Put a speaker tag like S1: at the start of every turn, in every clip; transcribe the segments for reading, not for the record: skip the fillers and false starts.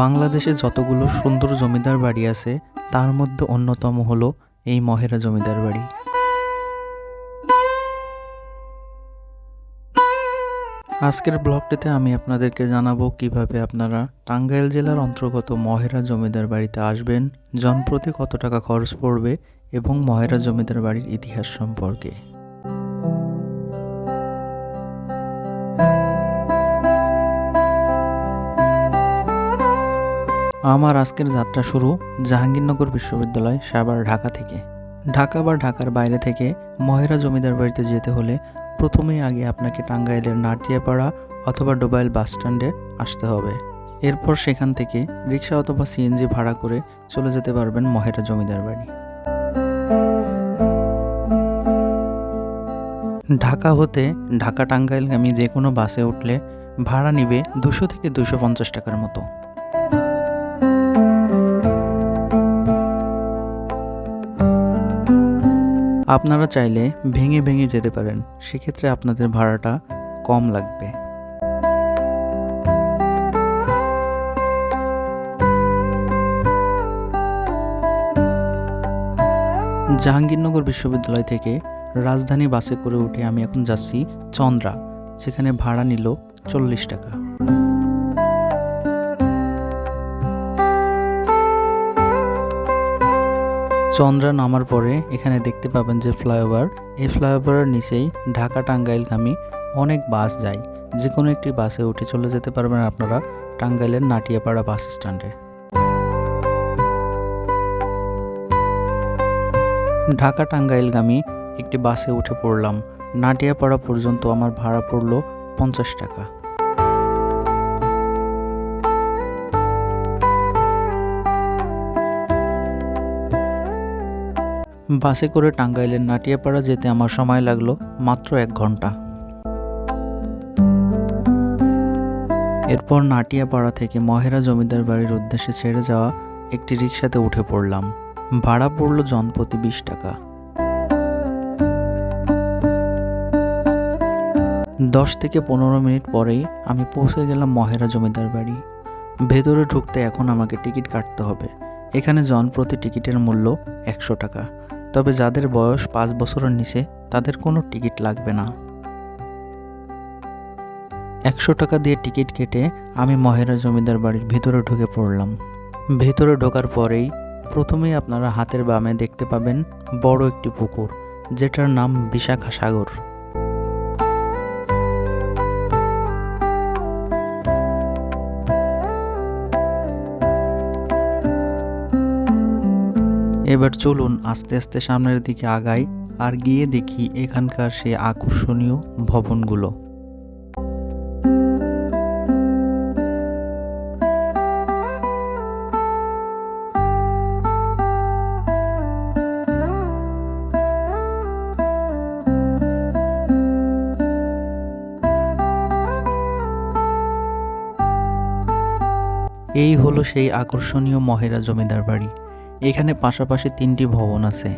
S1: বাংলাদেশে যতগুলো সুন্দর জমিদার বাড়ি আছে তার মধ্যে অন্যতম হলো এই মহেরা জমিদার বাড়ি। আজকের ব্লগটিতে আমি আপনাদেরকে জানাবো কিভাবে আপনারা টাঙ্গাইল জেলার অন্তর্গত মহেরা জমিদার বাড়িতে আসবেন, জনপ্রতি কত টাকা খরচ পড়বে এবং মহেরা জমিদার বাড়ির ইতিহাস সম্পর্কে। আমার আজকের যাত্রা শুরু জাহাঙ্গীরনগর বিশ্ববিদ্যালয় সাভার ঢাকা থেকে। ঢাকা বা ঢাকার বাইরে থেকে মহেরা জমিদার বাড়িতে যেতে হলে প্রথমেই আগে আপনাকে টাঙ্গাইলের নাটিয়াপাড়া অথবা ডোবাইল বাস স্ট্যান্ডে আসতে হবে। এরপর সেখান থেকে রিক্সা অথবা সিএনজি ভাড়া করে চলে যেতে পারবেন মহেরা জমিদার বাড়ি। ঢাকা হতে ঢাকা টাঙ্গাইলগামী যে কোনো বাসে উঠলে ভাড়া নিবে 200 থেকে 250 টাকার মতো। আপনারা চাইলে ভেঙে ভেঙে যেতে পারেন, সেক্ষেত্রে আপনাদের ভাড়াটা কম লাগবে। জাহাঙ্গীরনগর বিশ্ববিদ্যালয় থেকে রাজধানী বাসে করে উঠে আমি এখন যাচ্ছি চন্দ্রা, যেখানে ভাড়া নিল 40 টাকা। চন্দ্রা নামার পরে এখানে দেখতে পাবেন যে ফ্লাইওভার, এই ফ্লাইওভারের নিচেই ঢাকা টাঙ্গাইলগামী অনেক বাস যায়। যে কোনো একটি বাসে উঠে চলে যেতে পারবেন আপনারা টাঙ্গাইলের নাটিয়াপাড়া বাস স্ট্যান্ডে। ঢাকা টাঙ্গাইলগামী একটি বাসে উঠে পড়লাম। নাটিয়াপাড়া পর্যন্ত আমার ভাড়া পড়ল 50 টাকা। বাসে করে টাঙ্গাইলের নাটিয়াপাড়া যেতে আমার সময় লাগলো মাত্র 1 ঘন্টা। এরপর নাটিয়াপাড়া থেকে মহেরা জমিদার বাড়ির উদ্দেশ্যে ছেড়ে যাওয়া একটি রিকশাতে উঠে পড়লাম। ভাড়া পড়ল জনপ্রতি 20 টাকা। 10 থেকে 15 মিনিট পরেই আমি পৌঁছে গেলাম মহেরা জমিদার বাড়ি। ভেতরে ঢুকতে এখন আমাকে টিকিট কাটতে হবে। এখানে জনপ্রতি টিকিটের মূল্য 100 টাকা। তবে যাদের বয়স 5 বছরের নিচে তাদের কোনো টিকিট লাগবে না। 100 টাকা দিয়ে টিকিট কেটে আমি মহেরা জমিদার বাড়ির ভিতরে ঢুকে পড়লাম। ভেতরে ঢোকার পরেই প্রথমেই আপনারা হাতের বামে দেখতে পাবেন বড় একটি পুকুর, যেটার নাম বিশাখা সাগর। এবার চলুন আস্তে আস্তে সামনের দিকে আগাই আর গিয়ে দেখি এখানকার সেই আকর্ষণীয় ভবনগুলো। এই হলো সেই আকর্ষণীয় মহেরা জমিদার বাড়ি। এখানে পাশাপাশি 3টি ভবন আছে।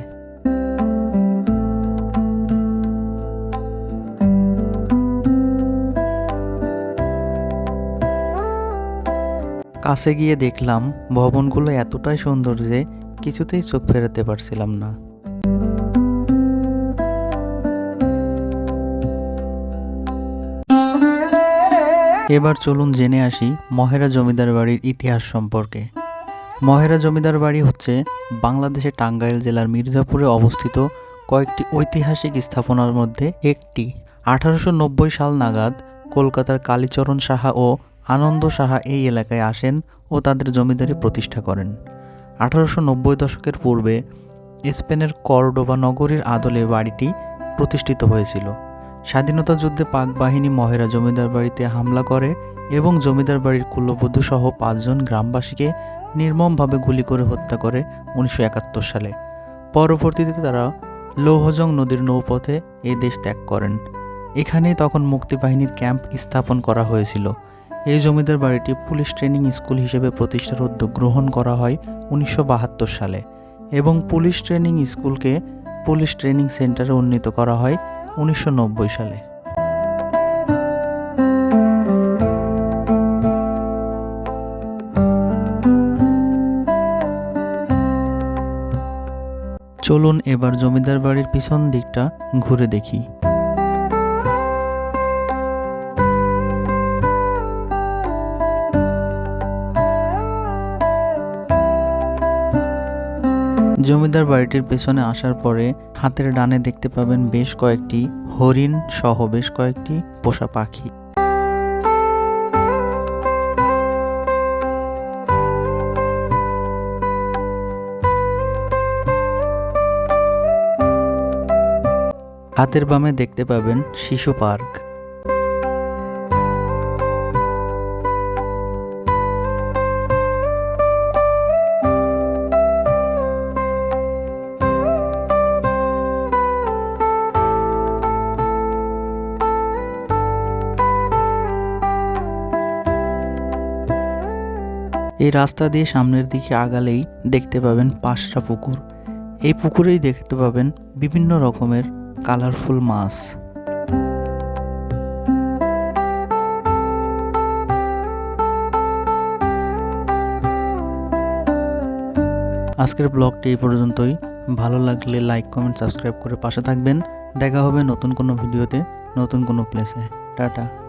S1: কাছে গিয়ে দেখলাম ভবনগুলো এতটাই সুন্দর যে কিছুতেই চোখ ফেরাতে পারছিলাম না। এবার চলুন জেনে আসি মহেরা জমিদার বাড়ির ইতিহাস সম্পর্কে। মহেরা জমিদার বাড়ি হচ্ছে বাংলাদেশের টাঙ্গাইল জেলার মির্জাপুরে অবস্থিত কয়েকটি ঐতিহাসিক স্থাপনার মধ্যে একটি। 1890 সাল নাগাদ কলকাতার কালীচরণ সাহা ও আনন্দ সাহা এই এলাকায় আসেন ও তাদের জমিদারি প্রতিষ্ঠা করেন। 1890 দশকের পূর্বে স্পেনের কর্ডোবা নগরীর আদলে বাড়িটি প্রতিষ্ঠিত হয়েছিল। স্বাধীনতা যুদ্ধে পাক বাহিনী মহেরা জমিদার বাড়িতে হামলা করে এবং জমিদার বাড়ির কুলবধূ সহ 5 জন গ্রামবাসীকে নির্মমভাবে গুলি করে হত্যা করে 1971 সালে। পরবর্তীতে তারা লৌহজং নদীর নৌপথে এই দেশ ত্যাগ করেন। এখানেই তখন মুক্তিবাহিনীর ক্যাম্প স্থাপন করা হয়েছিল। এই জমিদার বাড়িটি পুলিশ ট্রেনিং স্কুল হিসেবে প্রতিষ্ঠার উদ্যোগ গ্রহণ করা হয় 1972 সালে এবং পুলিশ ট্রেনিং স্কুলকে পুলিশ ট্রেনিং সেন্টারে উন্নীত করা হয় 1990 সালে। চলুন এবার জমিদার বাড়ির পিছন দিকটা ঘুরে দেখি। জমিদার বাড়িটির পেছনে আসার পরে হাতের ডানে দেখতে পাবেন বেশ কয়েকটি হরিণ সহ বেশ কয়েকটি পোষা পাখি। হাতের বামে দেখতে পাবেন শিশু পার্ক। এই রাস্তা দিয়ে সামনের দিকে আগালেই দেখতে পাবেন পাঁচটা পুকুর। এই পুকুরেই দেখতে পাবেন বিভিন্ন রকমের কালারফুল মাছ। আজকের ব্লগটি এই পর্যন্তই। ভালো লাগলে লাইক, কমেন্ট, সাবস্ক্রাইব করে পাশে থাকবেন। দেখা হবে নতুন কোনো ভিডিওতে, নতুন কোনো প্লেসে। টাটা।